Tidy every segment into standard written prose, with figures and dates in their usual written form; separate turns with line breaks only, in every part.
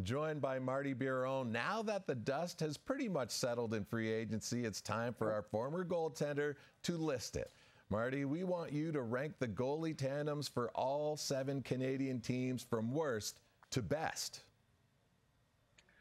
Joined by Martin Biron. Now that the dust has pretty much settled in free agency, it's time for our former goaltender to list it. Marty, we want you to rank the goalie tandems for all 7 Canadian teams from worst to best.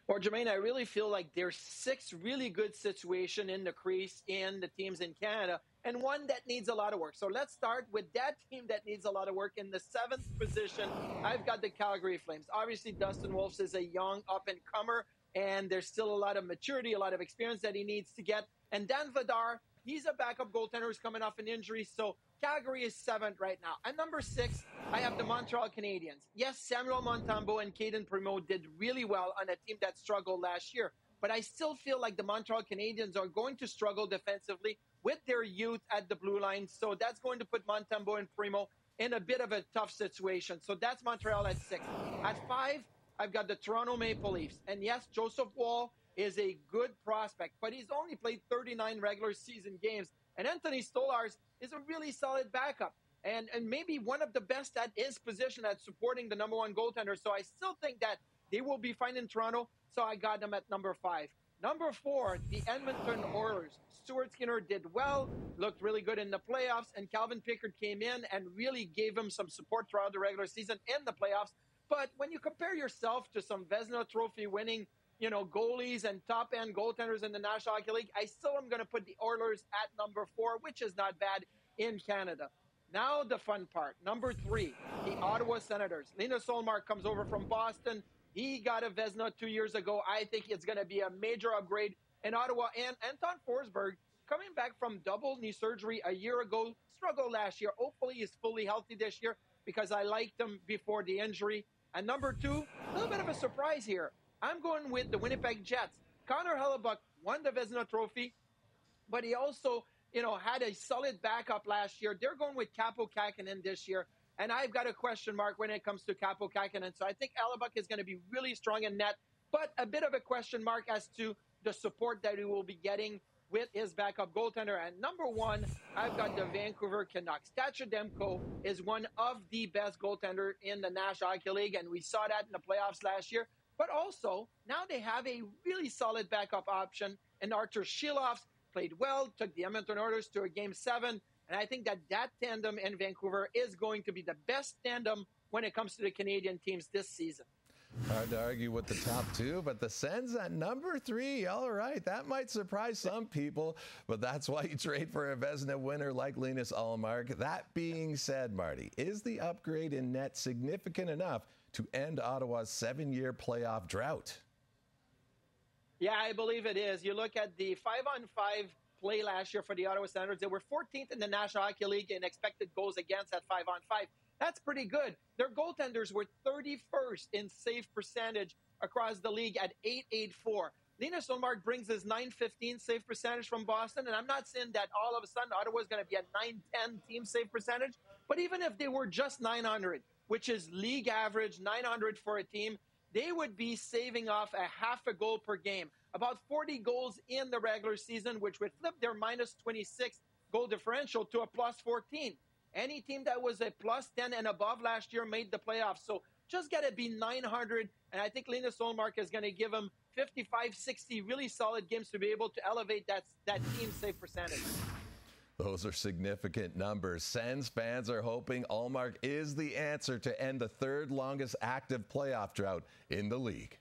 Well, Jermaine, I really feel like there's 6 really good situations in the crease in the teams in Canada, and one that needs a lot of work. So let's start with that team that needs a lot of work. In the 7th position, I've got the Calgary Flames. Obviously, Dustin Wolfs is a young up-and-comer, and there's still a lot of maturity, a lot of experience that he needs to get. And Dan Vladar, he's a backup goaltender who's coming off an injury, so Calgary is 7th right now. At number 6, I have the Montreal Canadiens. Yes, Samuel Montembeault and Caden Primo did really well on a team that struggled last year, but I still feel like the Montreal Canadiens are going to struggle defensively with their youth at the blue line, so that's going to put Montembeault and Primo in a bit of a tough situation. So that's Montreal at 6. At 5, I've got the Toronto Maple Leafs. And yes, Joseph Woll is a good prospect, but he's only played 39 regular season games. And Anthony Stolarz is a really solid backup and maybe one of the best at his position at supporting the number 1 goaltender. So I still think that they will be fine in Toronto. So I got them at number 5. Number 4, the Edmonton Oilers. Stuart Skinner did well, looked really good in the playoffs, and Calvin Pickard came in and really gave him some support throughout the regular season and the playoffs. But when you compare yourself to some Vezina Trophy winning, goalies and top-end goaltenders in the National Hockey League, I still am going to put the Oilers at number 4, which is not bad in Canada. Now the fun part. Number 3, the Ottawa Senators. Linus Ullmark comes over from Boston. He got a Vezina 2 years ago. I think it's going to be a major upgrade in Ottawa. And Anton Forsberg, coming back from double knee surgery a year ago, struggled last year. Hopefully he's fully healthy this year because I liked him before the injury. And number 2, a little bit of a surprise here. I'm going with the Winnipeg Jets. Connor Hellebuck won the Vezina Trophy, but he also, had a solid backup last year. They're going with Kaapo Kähkönen this year. And I've got a question mark when it comes to Kaapo Kähkönen. So I think Hellebuck is going to be really strong in net, but a bit of a question mark as to the support that he will be getting with his backup goaltender. And number 1, I've got the Vancouver Canucks. Thatcher Demko is one of the best goaltenders in the National Hockey League, and we saw that in the playoffs last year. But also, now they have a really solid backup option, and Arthur Shilovs played well, took the Edmonton Oilers to a Game 7, and I think that tandem in Vancouver is going to be the best tandem when it comes to the Canadian teams this season.
Hard to argue with the top 2, but the Sens at number 3. All right, that might surprise some people, but that's why you trade for a Vezina winner like Linus Ullmark. That being said, Marty, is the upgrade in net significant enough to end Ottawa's 7-year playoff drought?
Yeah, I believe it is. You look at the 5-on-5 play last year for the Ottawa Senators. They were 14th in the National Hockey League in expected goals against at 5-on-5. That's pretty good. Their goaltenders were 31st in save percentage across the league at .884. Linus Ullmark brings his .915 save percentage from Boston, and I'm not saying that all of a sudden Ottawa is going to be at .910 team save percentage, but even if they were just .900, which is league average, .900 for a team, they would be saving off a half a goal per game. About 40 goals in the regular season, which would flip their -26 goal differential to a +14. Any team that was a +10 and above last year made the playoffs. So just got to be .900, and I think Linus Ullmark is going to give him 55, 60 really solid games to be able to elevate that team save percentage.
Those are significant numbers. Sens fans are hoping Ullmark is the answer to end the 3rd longest active playoff drought in the league.